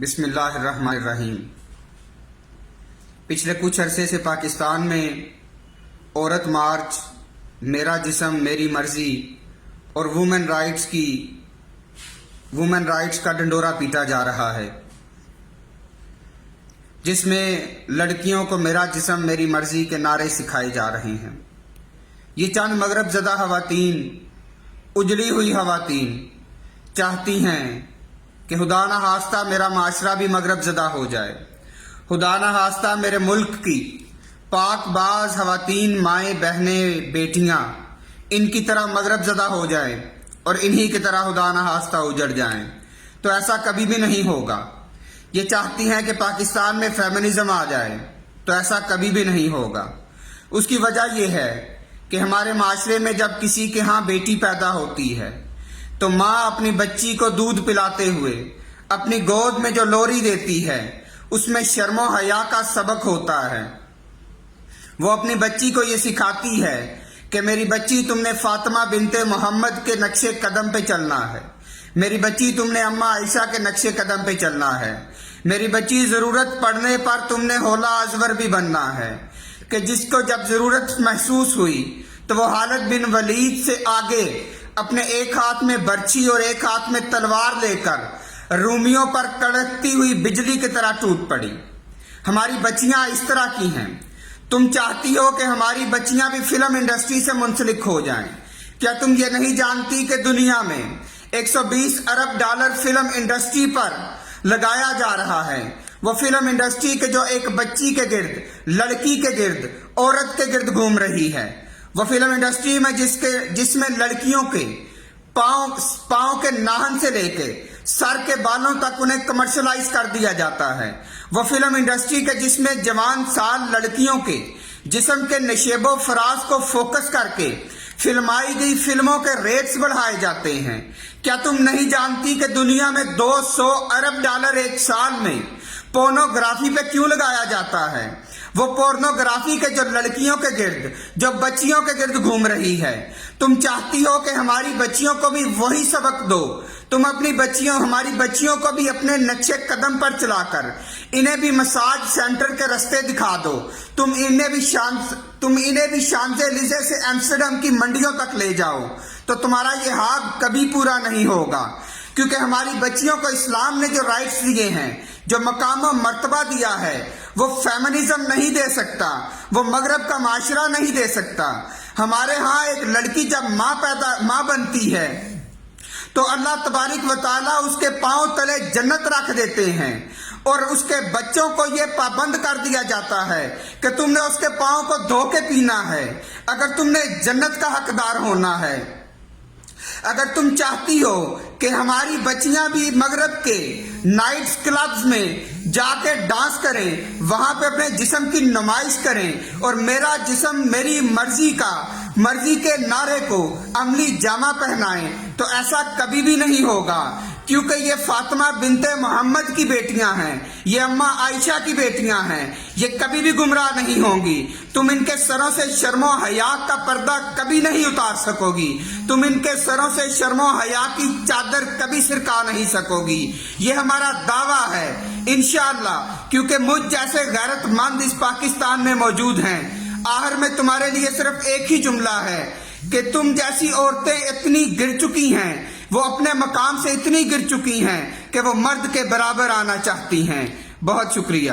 بسم اللہ الرحمن الرحیم۔ پچھلے کچھ عرصے سے پاکستان میں عورت مارچ، میرا جسم میری مرضی اور وومن رائٹس کا ڈنڈورا پیٹا جا رہا ہے، جس میں لڑکیوں کو میرا جسم میری مرضی کے نعرے سکھائے جا رہے ہیں۔ یہ چند مغرب زدہ خواتین، اجڑی ہوئی خواتین چاہتی ہیں کہ خدا نہ خواستہ میرا معاشرہ بھی مغرب زدہ ہو جائے، خدا نہ خواستہ میرے ملک کی پاک باز خواتین، مائیں، بہنیں، بیٹیاں ان کی طرح مغرب زدہ ہو جائیں اور انہی کی طرح خدا نہ خواستہ اجڑ جائیں، تو ایسا کبھی بھی نہیں ہوگا۔ یہ چاہتی ہیں کہ پاکستان میں فیمنزم آ جائے، تو ایسا کبھی بھی نہیں ہوگا۔ اس کی وجہ یہ ہے کہ ہمارے معاشرے میں جب کسی کے ہاں بیٹی پیدا ہوتی ہے تو ماں اپنی بچی کو دودھ پلاتے ہوئے اپنی گود میں جو لوری دیتی ہے اس میں شرم و حیا کا سبق ہوتا ہے۔ وہ اپنی بچی کو یہ سکھاتی ہے کہ میری بچی تم نے فاطمہ بنت محمد کے نقش قدم پہ چلنا ہے، میری بچی تم نے اماں عائشہ کے نقش قدم پہ چلنا ہے، میری بچی ضرورت پڑنے پر تم نے حولا ازور بھی بننا ہے، کہ جس کو جب ضرورت محسوس ہوئی تو وہ خالد بن ولید سے آگے اپنے ایک ہاتھ میں برچھی اور ایک ہاتھ میں تلوار لے کر رومیوں پر کڑکتی ہوئی بجلی کی طرح ٹوٹ پڑی۔ ہماری بچیاں اس طرح کی ہیں۔ تم چاہتی ہو کہ ہماری بچیاں بھی فلم انڈسٹری سے منسلک ہو جائیں۔ کیا تم یہ نہیں جانتی کہ دنیا میں 120 ارب ڈالر فلم انڈسٹری پر لگایا جا رہا ہے؟ وہ فلم انڈسٹری کے جو ایک بچی کے گرد، لڑکی کے گرد، عورت کے گرد گھوم رہی ہے۔ وہ فلم انڈسٹری میں جس میں لڑکیوں کے پاؤں کے ناخن سے لے کے سر کے بالوں تک انہیں کمرشلائز کر دیا جاتا ہے۔ وہ فلم انڈسٹری کے جس میں جوان سال لڑکیوں کے جسم کے نشیب و فراز کو فوکس کر کے فلمائی گئی فلموں کے ریٹس بڑھائے جاتے ہیں۔ کیا تم نہیں جانتی کہ دنیا میں 200 ارب ڈالر ایک سال میں پورنوگرافی پہ کیوں لگایا جاتا ہے؟ وہ پورنوگرافی کے جو لڑکیوں کے گرد، جو بچیوں کے گرد گھوم رہی ہے۔ تم چاہتی ہو کہ ہماری بچیوں کو بھی وہی سبق دو۔ تم ہماری بچیوں کو بھی اپنے نقشے قدم پر چلا کر انہیں بھی مساج سینٹر کے رستے دکھا دو۔ تم انہیں بھی شانزے-لیزے سے ایمسٹرڈم کی منڈیوں تک لے جاؤ، تو تمہارا یہ خواب کبھی پورا نہیں ہوگا، کیونکہ ہماری بچیوں کو اسلام نے جو رائٹس دیے ہیں، جو مقام و مرتبہ دیا ہے، وہ فیمنزم نہیں دے سکتا، وہ مغرب کا معاشرہ نہیں دے سکتا۔ ہمارے ہاں ایک لڑکی جب ماں بنتی ہے تو اللہ تبارک و تعالیٰ اس کے پاؤں تلے جنت رکھ دیتے ہیں، اور اس کے بچوں کو یہ پابند کر دیا جاتا ہے کہ تم نے اس کے پاؤں کو دھو کے پینا ہے اگر تم نے جنت کا حقدار ہونا ہے۔ اگر تم چاہتی ہو کہ ہماری بچیاں بھی مغرب کے نائٹس کلبز میں جا کے ڈانس کریں، وہاں پہ اپنے جسم کی نمائش کریں اور میرا جسم میری مرضی کے نعرے کو عملی جامہ پہنائیں، تو ایسا کبھی بھی نہیں ہوگا، کیونکہ یہ فاطمہ بنت محمد کی بیٹیاں ہیں، یہ اماں عائشہ کی بیٹیاں ہیں، یہ کبھی بھی گمراہ نہیں ہوں گی۔ تم ان کے سروں سے شرم و حیا کا پردہ کبھی نہیں اتار سکو گی، تم ان کے سروں سے شرم و حیا کی چادر کبھی سرکا نہیں سکو گی۔ یہ ہمارا دعویٰ ہے انشاءاللہ، کیونکہ مجھ جیسے غیرت مند اس پاکستان میں موجود ہیں۔ آخر میں تمہارے لیے صرف ایک ہی جملہ ہے کہ تم جیسی عورتیں اتنی گر چکی ہیں، وہ اپنے مقام سے اتنی گر چکی ہیں کہ وہ مرد کے برابر آنا چاہتی ہیں۔ بہت شکریہ۔